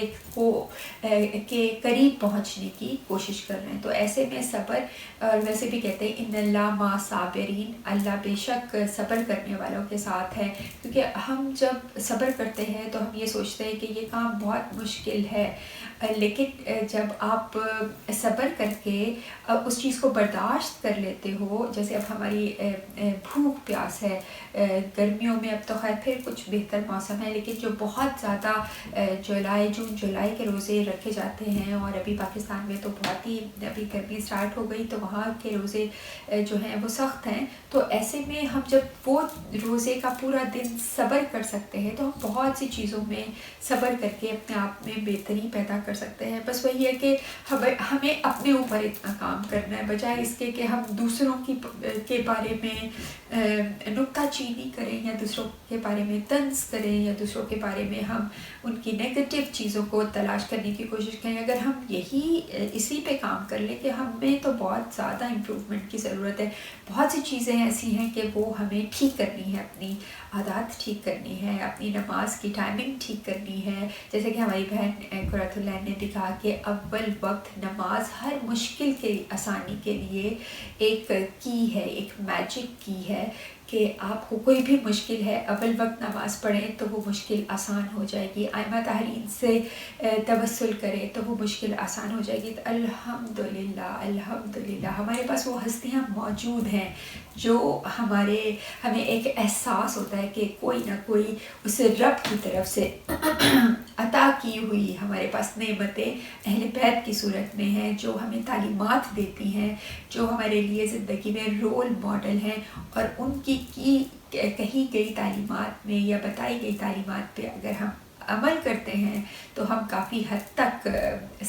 کے قریب پہنچنے کی کوشش کر رہے ہیں۔ تو ایسے میں صبر، اور ویسے بھی کہتے ہیں ان اللہ مع صابرین، اللہ بے شک صبر کرنے والوں کے ساتھ ہے، کیونکہ ہم جب صبر کرتے ہیں تو ہم یہ سوچتے ہیں کہ یہ کام بہت مشکل ہے، لیکن جب آپ صبر کر کے اس چیز کو برداشت کر لیتے ہو، جیسے اب ہماری بھوک پیاس ہے، گرمیوں میں اب تو خیر پھر کچھ بہتر موسم ہے، لیکن جو بہت زیادہ جون جولائی کے روزے رکھے جاتے ہیں، اور ابھی پاکستان میں تو بہت ہی ابھی گرمی سٹارٹ ہو گئی تو وہاں کے روزے جو ہیں وہ سخت ہیں، تو ایسے میں ہم جب وہ روزے کا پورا دن صبر کر سکتے ہیں تو ہم بہت سی چیزوں میں صبر کر کے اپنے آپ میں بہتری پیدا کر سکتے ہیں۔ بس وہی ہے کہ ہمیں اپنے اوپر اتنا کام کرنا ہے، بجائے اس کے کہ ہم دوسروں کے بارے میں نکتہ چینی کریں یا دوسروں کے بارے میں طنز کریں یا دوسروں کے بارے میں ہم ان کی نیگیٹو چیزوں کو تلاش کرنے کی کوشش کریں۔ اگر ہم اسی پہ کام کر لیں کہ ہمیں تو بہت زیادہ امپروومنٹ کی ضرورت ہے، بہت سی چیزیں ایسی ہیں کہ وہ ہمیں ٹھیک کرنی ہے، اپنی عادات ٹھیک کرنی ہے، اپنی نماز کی ٹائمنگ ٹھیک کرنی ہے، جیسے کہ ہماری بہن قرۃ اللہ نے بھی کہا کہ اول وقت نماز ہر مشکل کے آسانی کے لیے ایک کی ہے، ایک میجک کی ہے کہ آپ کو کوئی بھی مشکل ہے اول وقت نماز پڑھیں تو وہ مشکل آسان ہو جائے گی، ائمہ طاہرین سے توسل کریں تو وہ مشکل آسان ہو جائے گی۔ تو الحمدللہ ہمارے پاس وہ ہستیاں موجود ہیں جو ہمیں ایک احساس ہوتا ہے کہ کوئی نہ کوئی اس رب کی طرف سے عطا کی ہوئی ہمارے پاس نعمتیں اہل بیت کی صورت میں ہیں، جو ہمیں تعلیمات دیتی ہیں، جو ہمارے لیے زندگی میں رول ماڈل ہیں، اور ان کی کہی گئی تعلیمات میں یا بتائی گئی تعلیمات پہ اگر ہم عمل کرتے ہیں تو ہم کافی حد تک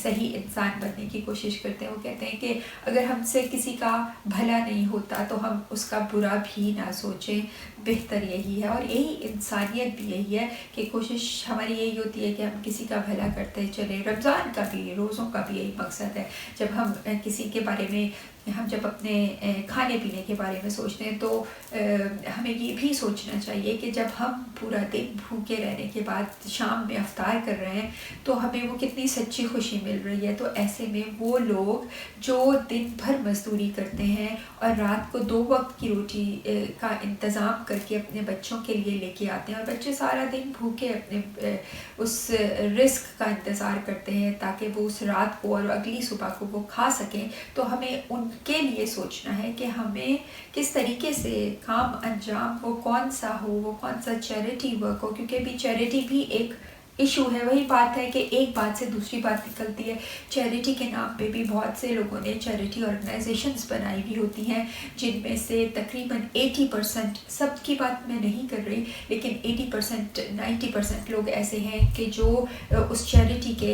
صحیح انسان بننے کی کوشش کرتے ہیں۔ وہ کہتے ہیں کہ اگر ہم سے کسی کا بھلا نہیں ہوتا تو ہم اس کا برا بھی نہ سوچیں، بہتر یہی ہے، اور یہی انسانیت بھی یہی ہے کہ کوشش ہماری یہی ہوتی ہے کہ ہم کسی کا بھلا کرتے چلیں۔ رمضان کا بھی، روزوں کا بھی یہی مقصد ہے۔ جب ہم کسی کے بارے میں، ہم جب اپنے کھانے پینے کے بارے میں سوچتے ہیں تو ہمیں یہ بھی سوچنا چاہیے کہ جب ہم پورا دن بھوکے رہنے کے بعد شام میں افطار کر رہے ہیں تو ہمیں وہ کتنی سچی خوشی مل رہی ہے۔ تو ایسے میں وہ لوگ جو دن بھر مزدوری کرتے ہیں اور رات کو 2 وقت کی روٹی کا انتظام کر کے اپنے بچوں کے لیے لے کے آتے ہیں، اور بچے سارا دن بھوکے اپنے اس رزق کا انتظار کرتے ہیں تاکہ وہ اس رات کو اور اگلی صبح کو وہ کھا سکیں، تو ہمیں ان کے لیے سوچنا ہے کہ ہمیں کس طریقے سے کام انجام وہ کون سا ہو، وہ کون سا چیریٹی ورک ہو، کیونکہ بھی چیریٹی بھی ایک ایشو ہے۔ وہی بات ہے کہ ایک بات سے دوسری بات نکلتی ہے۔ چیریٹی کے نام پہ بھی بہت سے لوگوں نے چیریٹی آرگنائزیشنز بنائی بھی ہوتی ہیں، جن میں سے تقریباً 80%، سب کی بات میں نہیں کر رہی، لیکن 80%، 90% لوگ ایسے ہیں کہ جو اس چیریٹی کے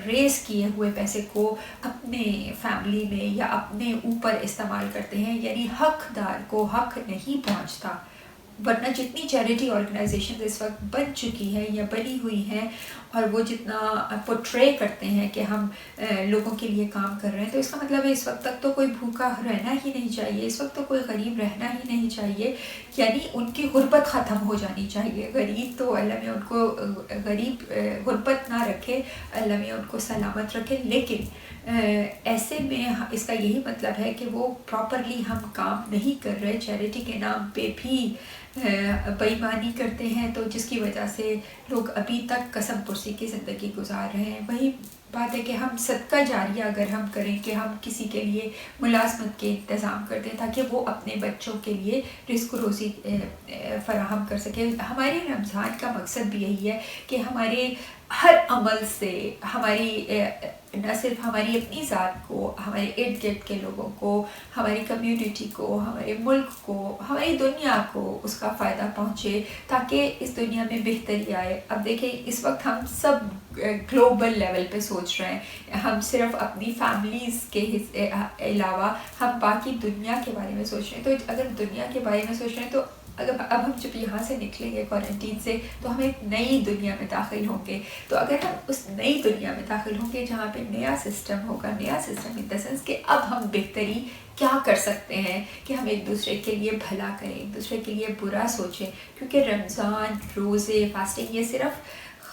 ریز کیے ہوئے پیسے کو اپنے فیملی میں یا اپنے اوپر استعمال کرتے ہیں، یعنی حقدار کو حق نہیں پہنچتا، ورنہ جتنی چیریٹی آرگنائزیشن اس وقت بن چکی ہیں یا بنی ہوئی ہیں اور وہ جتنا پورٹرے کرتے ہیں کہ ہم لوگوں کے لیے کام کر رہے ہیں، تو اس کا مطلب ہے اس وقت تک تو کوئی بھوکا رہنا ہی نہیں چاہیے، اس وقت تو کوئی غریب رہنا ہی نہیں چاہیے، یعنی ان کی غربت ختم ہو جانی چاہیے. غریب تو اللہ میں ان کو غریب غربت نہ رکھے، اللہ میں ان کو سلامت رکھے، لیکن ایسے میں اس کا یہی مطلب ہے کہ وہ پراپرلی ہم کام نہیں کر رہے، چیریٹی کے نام پہ بھی بے ایمانی کرتے ہیں، تو جس کی وجہ سے لوگ ابھی تک قسم پرسی کی زندگی گزار رہے ہیں. وہی بات ہے کہ ہم صدقہ جاریہ اگر ہم کریں کہ ہم کسی کے لیے ملازمت کے انتظام کر دیں تاکہ وہ اپنے بچوں کے لیے رزق و روزی فراہم کر سکے. ہمارے رمضان کا مقصد بھی یہی ہے کہ ہمارے ہر عمل سے ہماری نہ صرف ہماری اپنی ذات کو، ہمارے ارد گرد کے لوگوں کو، ہماری کمیونٹی کو، ہمارے ملک کو، ہماری دنیا کو اس کا فائدہ پہنچے تاکہ اس دنیا میں بہتری آئے. اب دیکھیں اس وقت ہم سب گلوبل لیول پہ سوچ رہے ہیں، ہم صرف اپنی فیملیز کے علاوہ ہم باقی دنیا کے بارے میں سوچ رہے ہیں. تو اگر دنیا کے بارے میں سوچ رہے ہیں تو اب ہم جب یہاں سے نکلیں گے کوارنٹین سے تو ہم ایک نئی دنیا میں داخل ہوں گے. تو اگر ہم اس نئی دنیا میں داخل ہوں گے جہاں پہ نیا سسٹم ہوگا، نیا سسٹم ان دا سینس کہ اب ہم بہتری کیا کر سکتے ہیں کہ ہم ایک دوسرے کے لیے بھلا کریں، ایک دوسرے کے لیے برا سوچیں. کیونکہ رمضان، روزے، فاسٹنگ یہ صرف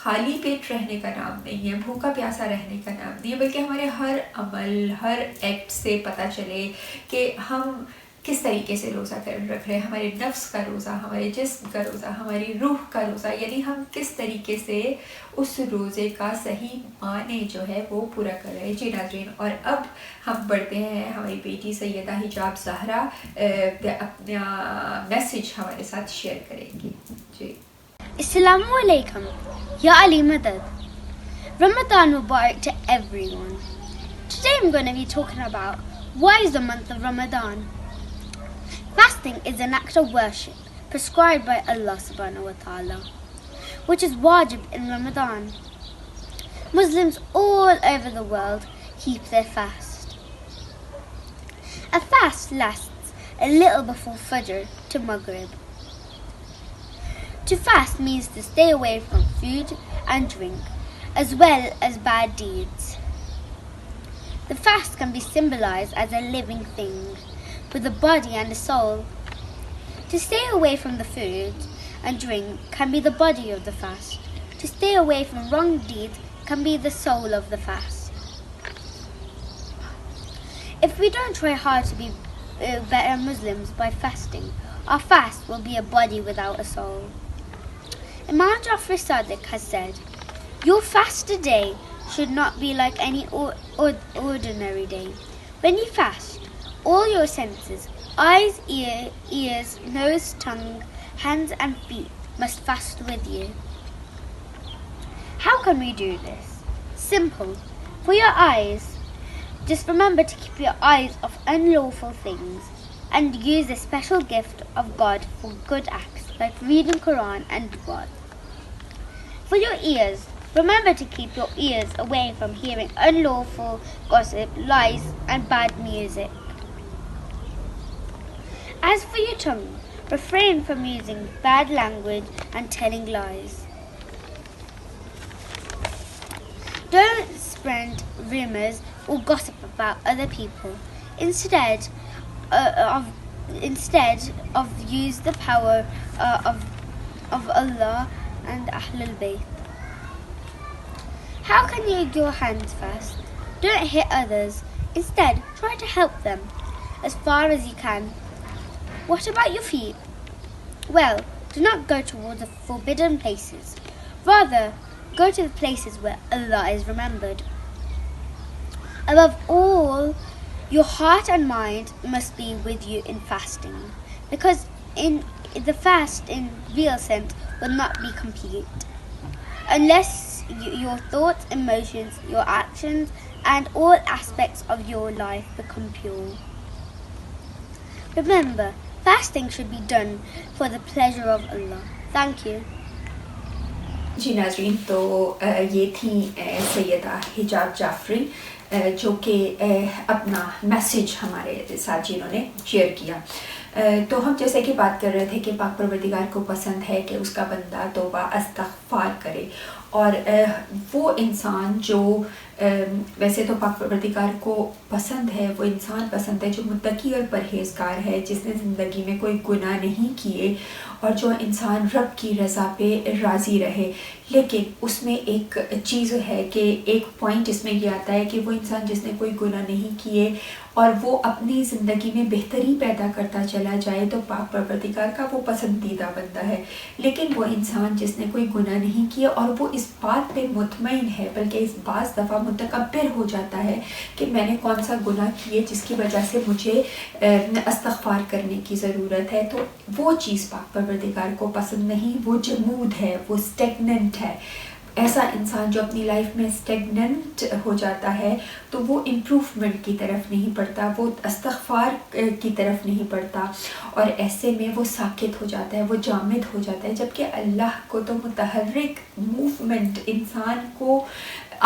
خالی پیٹ رہنے کا نام نہیں ہے، بھوکا پیاسا رہنے کا نام نہیں ہے، بلکہ ہمارے ہر عمل، ہر ایکٹ سے پتہ چلے کہ ہم کس طریقے سے روزہ رکھ رہے ہیں، ہمارے نفس کا روزہ، ہمارے جسم کا روزہ، ہماری روح کا روزہ، یعنی ہم کس طریقے سے اس روزے کا صحیح معنی جو ہے وہ پورا کر رہے ہیں. جی ناظرین، اور اب ہم بڑھتے ہیں، ہماری بیٹی سیدہ حجاب زہرا اپنا میسج ہمارے ساتھ شیئر کریں گی. جی Assalamu alaikum. Ya Ali Madad. Ramadan Mubarak to everyone. Today I'm going to be talking about why is the month of Ramadan. Fasting is an act of worship prescribed by Allah subhanahu wa ta'ala, which is wajib in Ramadan. Muslims all over the world keep their fast. A fast lasts a little before Fajr to Maghrib. To fast means to stay away from food and drink, as well as bad deeds. The fast can be symbolized as a living thing, with a body and a soul. To stay away from the food and drink can be the body of the fast. To stay away from wrong deeds can be the soul of the fast. If we don't try hard to be better Muslims by fasting, our fast will be a body without a soul. Imam Jafar Sadiq has said, "Your fast today should not be like any ordinary day. When you fast, all your senses, eyes, ears, nose, tongue, hands and feet must fast with you." How can we do this? Simple. For your eyes, just remember to keep your eyes off unlawful things and use the special gift of God for good acts like reading Quran and dua. For your ears, remember to keep your ears away from hearing unlawful gossip, lies and bad music. As for your tongue, refrain from using bad language and telling lies. Don't spread rumors or gossip about other people. Instead of use the power of Allah and Ahlul Bayt. How can you use your hands fast? Don't hit others. Instead, try to help them as far as you can. What about your feet? Well, do not go towards the forbidden places. Rather, go to the places where Allah is remembered. Above all, your heart and mind must be with you in fasting, because in the fast in real sense will not be complete unless your thoughts, emotions, your actions and all aspects of your life become pure. Remember, fasting should be done for the pleasure of Allah. Thank you. جی ناظرین، تو یہ تھیں سیدہ حجاب جعفری جو کہ اپنا میسیج ہمارے ساتھ جنہوں نے شیئر کیا. تو ہم جیسے کہ بات کر رہے تھے کہ پاک پروردگار کو پسند ہے کہ اس کا بندہ توبہ استغفار کرے، اور وہ انسان جو ویسے تو پاک پروردگار کو پسند ہے، وہ انسان پسند ہے جو متقی اور پرہیزگار ہے، جس نے زندگی میں کوئی گناہ نہیں کیے اور جو انسان رب کی رضا پہ راضی رہے۔ لیکن اس میں ایک چیز ہے کہ ایک پوائنٹ اس میں یہ آتا ہے کہ وہ انسان جس نے کوئی گناہ نہیں کیے اور وہ اپنی زندگی میں بہتری پیدا کرتا چلا جائے تو پاک پروردگار کا وہ پسندیدہ بندہ ہے۔ لیکن وہ انسان جس نے کوئی گناہ نہیں کیا اور وہ اس بات پہ مطمئن ہے، بلکہ اس بعض دفعہ متکبر ہو جاتا ہے کہ میں نے کون سا گناہ کیے جس کی وجہ سے مجھے استغفار کرنے کی ضرورت ہے، تو وہ چیز پاک پروردگار کو پسند نہیں، وہ جمود ہے، وہ اسٹیگننٹ ہے۔ ایسا انسان جو اپنی لائف میں اسٹیگننٹ ہو جاتا ہے تو وہ امپروومنٹ کی طرف نہیں بڑھتا، وہ استغفار کی طرف نہیں بڑھتا، اور ایسے میں وہ ساکت ہو جاتا ہے، وہ جامد ہو جاتا ہے۔ جبکہ اللہ کو تو متحرک موومنٹ، انسان کو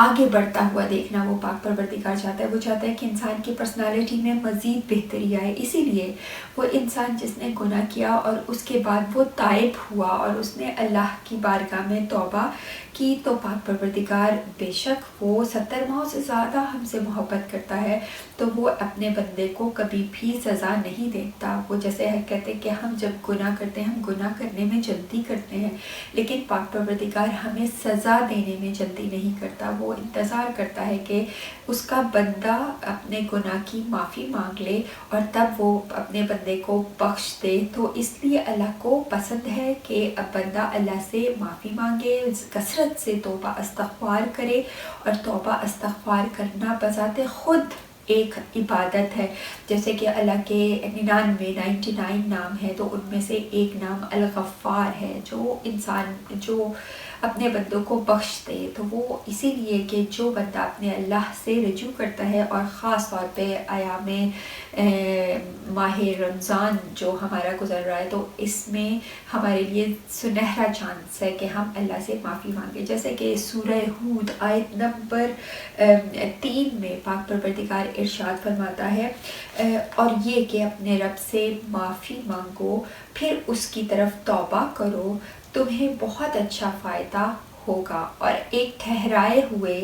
آگے بڑھتا ہوا دیکھنا وہ پاک پروردگار چاہتا ہے۔ وہ چاہتا ہے کہ انسان کی پرسنالٹی میں مزید بہتری آئے، اسی لیے وہ انسان جس نے گناہ کیا اور اس کے بعد وہ تائب ہوا اور اس نے اللہ کی بارگاہ میں توبہ کی، تو پاک پروردگار بے شک وہ 70 ماہوں سے زیادہ ہم سے محبت کرتا ہے، تو وہ اپنے بندے کو کبھی بھی سزا نہیں دیتا۔ وہ جیسے کہتے ہیں کہ ہم جب گناہ کرتے ہیں، ہم گناہ کرنے میں جلدی کرتے ہیں، لیکن پاک پروردگار ہمیں سزا دینے میں جلدی نہیں کرتا، وہ انتظار کرتا ہے کہ اس کا بندہ اپنے گناہ کی معافی مانگ لے اور تب وہ اپنے بندے کو بخش دے۔ تو اس لیے اللہ کو پسند ہے کہ اب بندہ اللہ سے معافی مانگے، کثرت سے توبہ استغفار کرے، اور توبہ استغفار کرنا بذات خود ایک عبادت ہے۔ جیسے کہ اللہ کے 99 نام ہے، تو ان میں سے ایک نام الغفار ہے، جو انسان جو اپنے بندوں کو بخش دے۔ تو وہ اسی لیے کہ جو بندہ اپنے اللہ سے رجوع کرتا ہے، اور خاص طور پہ ایام ماہ رمضان جو ہمارا گزر رہا ہے، تو اس میں ہمارے لیے سنہرا چانس ہے کہ ہم اللہ سے معافی مانگیں۔ جیسے کہ سورہ ہود آیت نمبر 3 میں پاک پروردگار ارشاد فرماتا ہے، اور یہ کہ اپنے رب سے معافی مانگو، پھر اس کی طرف توبہ کرو، تمہیں بہت اچھا فائدہ ہوگا، اور ایک ٹھہرائے ہوئے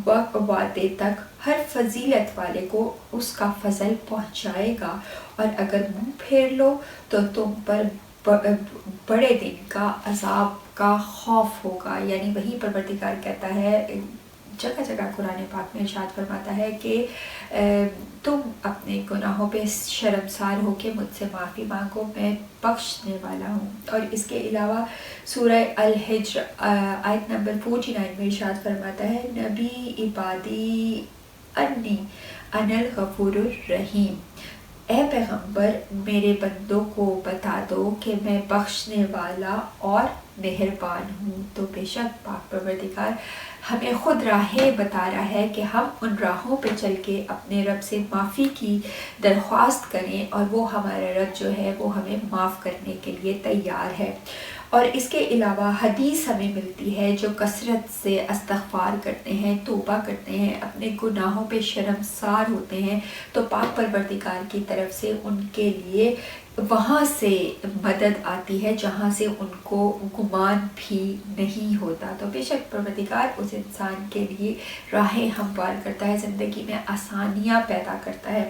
وعدے تک ہر فضیلت والے کو اس کا فضل پہنچائے گا، اور اگر منہ پھیر لو تو تم پر بڑے دن کا عذاب کا خوف ہوگا۔ یعنی وہی پروردگار کہتا ہے، جگہ جگہ قرآن پاک میں ارشاد فرماتا ہے کہ تم اپنے گناہوں پہ شرمسار ہو کے مجھ سے معافی مانگو، میں بخشنے والا ہوں۔ اور اس کے علاوہ سورہ الحجر آیت نمبر 49 میں ارشاد فرماتا ہے، نبی عبادی انی انا الغفور الرحیم، اے پیغمبر میرے بندوں کو بتا دو کہ میں بخشنے والا اور مہربان ہوں۔ تو بے شک پاک پروردگار ہمیں خود راہیں بتا رہا ہے کہ ہم ان راہوں پہ چل کے اپنے رب سے معافی کی درخواست کریں، اور وہ ہمارا رب جو ہے وہ ہمیں معاف کرنے کے لیے تیار ہے۔ اور اس کے علاوہ حدیث ہمیں ملتی ہے، جو کثرت سے استغفار کرتے ہیں، توبہ کرتے ہیں، اپنے گناہوں پہ شرمسار ہوتے ہیں، تو پاک پروردگار کی طرف سے ان کے لیے وہاں سے مدد آتی ہے جہاں سے ان کو گمان بھی نہیں ہوتا۔ تو بے شک پروردگار اس انسان کے لیے راہیں ہموار کرتا ہے، زندگی میں آسانیاں پیدا کرتا ہے۔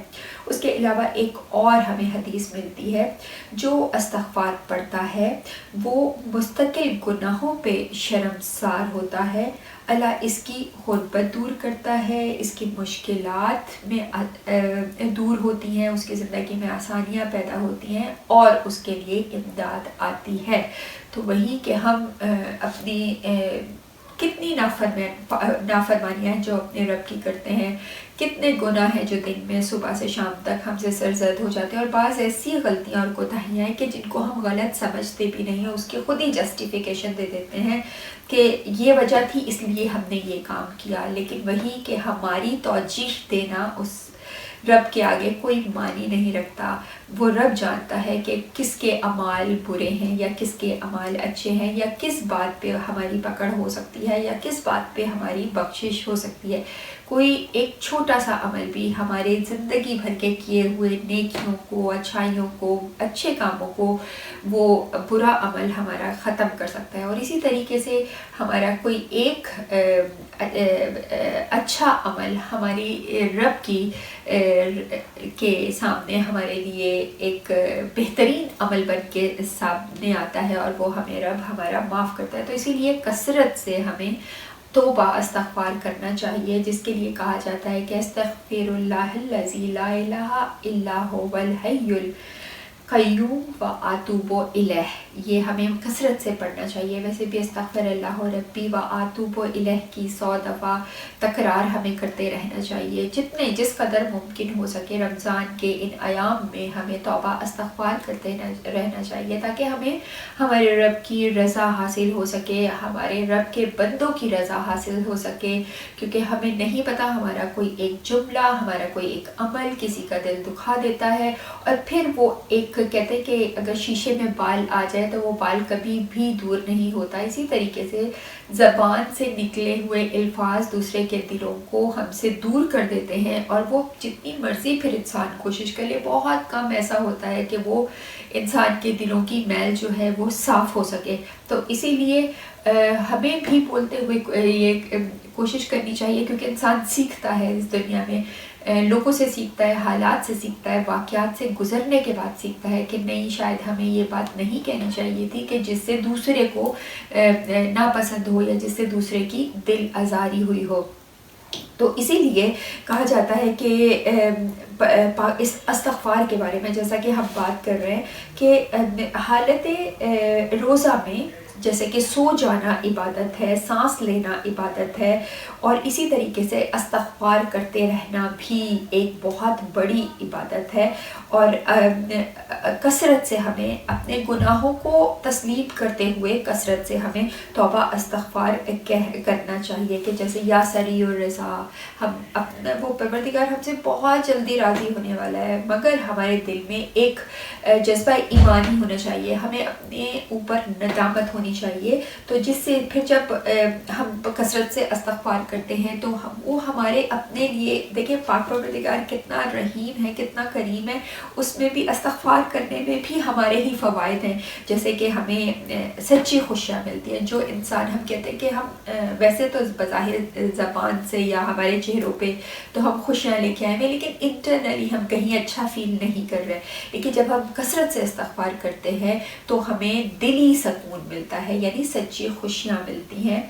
اس کے علاوہ ایک اور ہمیں حدیث ملتی ہے، جو استغفار پڑھتا ہے وہ مستقل گناہوں پہ شرمسار ہوتا ہے، اللہ اس کی غربت دور کرتا ہے، اس کی مشکلات میں دور ہوتی ہیں، اس کی زندگی میں آسانیاں پیدا ہوتی ہیں، اور اس کے لیے امداد آتی ہے۔ تو وہی کہ ہم اپنی کتنی نافرمانیاں ہیں جو اپنے رب کی کرتے ہیں، کتنے گناہ ہیں جو دن میں صبح سے شام تک ہم سے سرزد ہو جاتے ہیں، اور بعض ایسی غلطیاں اور کوتاہیاں ہیں کہ جن کو ہم غلط سمجھتے بھی نہیں ہیں، اس کی خود ہی جسٹیفیکیشن دے دیتے ہیں کہ یہ وجہ تھی اس لیے ہم نے یہ کام کیا، لیکن وہی کہ ہماری توجیح دینا اس رب کے آگے کوئی معنی نہیں رکھتا۔ وہ رب جانتا ہے کہ کس کے اعمال برے ہیں یا کس کے اعمال اچھے ہیں، یا کس بات پہ ہماری پکڑ ہو سکتی ہے یا کس بات پہ ہماری بخشش ہو سکتی ہے۔ کوئی ایک چھوٹا سا عمل بھی ہمارے زندگی بھر کے کیے ہوئے نیکیوں کو، اچھائیوں کو، اچھے کاموں کو وہ برا عمل ہمارا ختم کر سکتا ہے۔ اور اسی طریقے سے ہمارا کوئی ایک اچھا عمل ہماری رب کے سامنے ہمارے لیے ایک بہترین عمل بن کے سامنے آتا ہے، اور وہ ہمیں رب ہمارا معاف کرتا ہے۔ تو اسی لیے کثرت سے ہمیں توبہ استغفار کرنا چاہیے، جس کے لیے کہا جاتا ہے کہ استغفر اللہ الذی لا الہ الا هو الحی القیوم واتوب الیہ، یہ ہمیں کثرت سے پڑھنا چاہیے۔ ویسے بھی استغفر اللہ ربی واتوب الیہ کی 100 دفعہ تکرار ہمیں کرتے رہنا چاہیے، جس قدر ممکن ہو سکے۔ رمضان کے ان ایام میں ہمیں توبہ استغفار کرتے رہنا چاہیے تاکہ ہمیں ہمارے رب کی رضا حاصل ہو سکے، ہمارے رب کے بندوں کی رضا حاصل ہو سکے، کیونکہ ہمیں نہیں پتہ ہمارا کوئی ایک جملہ، ہمارا کوئی ایک عمل کسی کا دل دکھا دیتا ہے، اور پھر وہ ایک کہتے ہیں کہ اگر شیشے میں بال آ جائے تو وہ بال کبھی بھی دور نہیں ہوتا۔ اسی طریقے سے زبان سے نکلے ہوئے الفاظ دوسرے کے دلوں کو ہم سے دور کر دیتے ہیں، اور وہ جتنی مرضی پھر انسان کوشش کر لے، بہت کم ایسا ہوتا ہے کہ وہ انسان کے دلوں کی میل جو ہے وہ صاف ہو سکے۔ تو اسی لیے ہمیں بھی بولتے ہوئے یہ کوشش کرنی چاہیے، کیونکہ انسان سیکھتا ہے اس دنیا میں، لوگوں سے سیکھتا ہے، حالات سے سیکھتا ہے، واقعات سے گزرنے کے بعد سیکھتا ہے کہ نہیں، شاید ہمیں یہ بات نہیں کہنی چاہیے تھی کہ جس سے دوسرے کو ناپسند ہو یا جس سے دوسرے کی دل آزاری ہوئی ہو۔ تو اسی لیے کہا جاتا ہے کہ اس استغفار کے بارے میں، جیسا کہ ہم بات کر رہے ہیں کہ حالت روزہ میں جیسے کہ سو جانا عبادت ہے، سانس لینا عبادت ہے، اور اسی طریقے سے استغفار کرتے رہنا بھی ایک بہت بڑی عبادت ہے۔ اور کثرت سے ہمیں اپنے گناہوں کو تسلیم کرتے ہوئے کثرت سے ہمیں توبہ استغفار کرنا چاہیے، کہ جیسے یا سریع الرضا، وہ پروردگار ہم سے بہت جلدی راضی ہونے والا ہے، مگر ہمارے دل میں ایک جذبہ ایمان ہی ہونا چاہیے، ہمیں اپنے اوپر ندامت ہونی چاہیے۔ تو جس سے پھر جب ہم کثرت سے استغفار کرتے ہیں تو وہ ہمارے اپنے لیے، دیکھیں پاک پروردگار کتنا رحیم ہے، کتنا کریم ہے، اس میں بھی استغفار کرنے میں بھی ہمارے ہی فوائد ہیں، جیسے کہ ہمیں سچی خوشیاں ملتی ہیں۔ جو انسان، ہم کہتے ہیں کہ ہم ویسے تو بظاہر زبان سے یا ہمارے چہروں پہ تو ہم خوشیاں لے کے آئے ہیں، لیکن انٹرنلی ہم کہیں اچھا فیل نہیں کر رہے، لیکن جب ہم کثرت سے استغفار کرتے ہیں تو ہمیں دلی سکون ملتا ہے، یعنی سچی خوشیاں ملتی ہیں،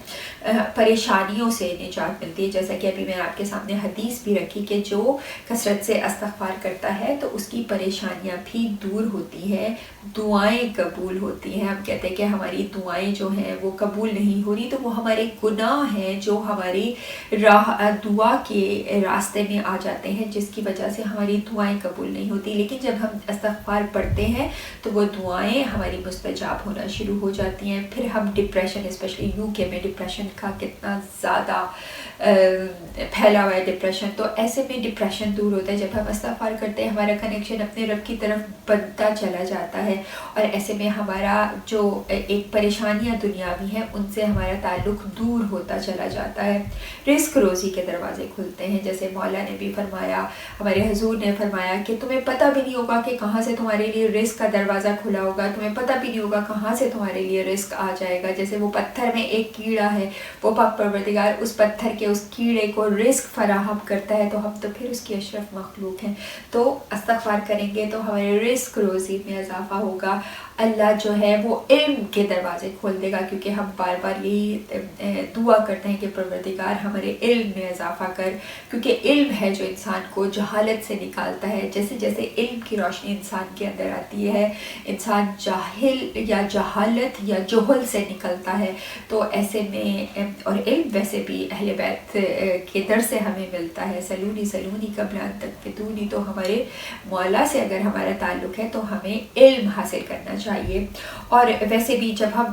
پریشانیوں سے نجات ملتی ہے۔ جیسا کہ ابھی میں آپ کے سامنے حدیث بھی رکھی کہ جو کثرت سے استغفار کرتا ہے تو اس کی پریشانیاں بھی دور ہوتی ہیں، دعائیں قبول ہوتی ہیں۔ ہم کہتے ہیں کہ ہماری دعائیں جو ہیں وہ قبول نہیں ہو رہی، تو وہ ہمارے گناہ ہیں جو ہماری دعا کے راستے میں آ جاتے ہیں، جس کی وجہ سے ہماری دعائیں قبول نہیں ہوتی۔ لیکن جب ہم استغفار پڑھتے ہیں تو وہ دعائیں ہماری مستجاب ہونا شروع ہو جاتی ہیں۔ پھر ہم ڈپریشن، اسپیشلی UK میں ڈپریشن کا کتنا زیادہ پھیلا ہوا ہے ڈپریشن، تو ایسے میں ڈپریشن دور ہوتا ہے جب ہم استغفار کرتے ہیں، ہمارا کنیکشن اپنے رب کی طرف بڑھتا چلا جاتا ہے، اور ایسے میں ہمارا جو ایک پریشانیاں دنیاوی ہیں ان سے ہمارا تعلق دور ہوتا چلا جاتا ہے، رزق روزی کے دروازے کھلتے ہیں۔ جیسے مولا نے بھی فرمایا، ہمارے حضور نے فرمایا کہ تمہیں پتہ بھی نہیں ہوگا کہ کہاں سے تمہارے لیے رزق کا دروازہ کھلا ہوگا، تمہیں پتہ بھی نہیں ہوگا کہاں سے تمہارے لیے رزق آ جائے گا۔ جیسے وہ پتھر میں ایک کیڑا ہے، وہ پاک پروردگار اس پتھر کے اس کیڑے کو رزق فراہم کرتا ہے، تو ہم تو پھر اس کی اشرف مخلوق ہیں۔ تو استغفار کریں گے تو ہمارے رزق روزی میں اضافہ ہوگا، اللہ جو ہے وہ علم کے دروازے کھول دے گا، کیونکہ ہم بار بار یہی دعا کرتے ہیں کہ پروردگار ہمارے علم میں اضافہ کر، کیونکہ علم ہے جو انسان کو جہالت سے نکالتا ہے۔ جیسے جیسے علم کی روشنی انسان کے اندر آتی ہے، انسان جاہل یا جہالت یا جہل سے نکلتا ہے۔ تو ایسے میں، اور علم ویسے بھی اہل بیت کے در سے ہمیں ملتا ہے، سلونی سلونی قبل ان تکفتونی، تو ہمارے مولا سے اگر ہمارا تعلق ہے تو ہمیں علم حاصل کرنا چاہیے۔ اور ویسے بھی جب ہم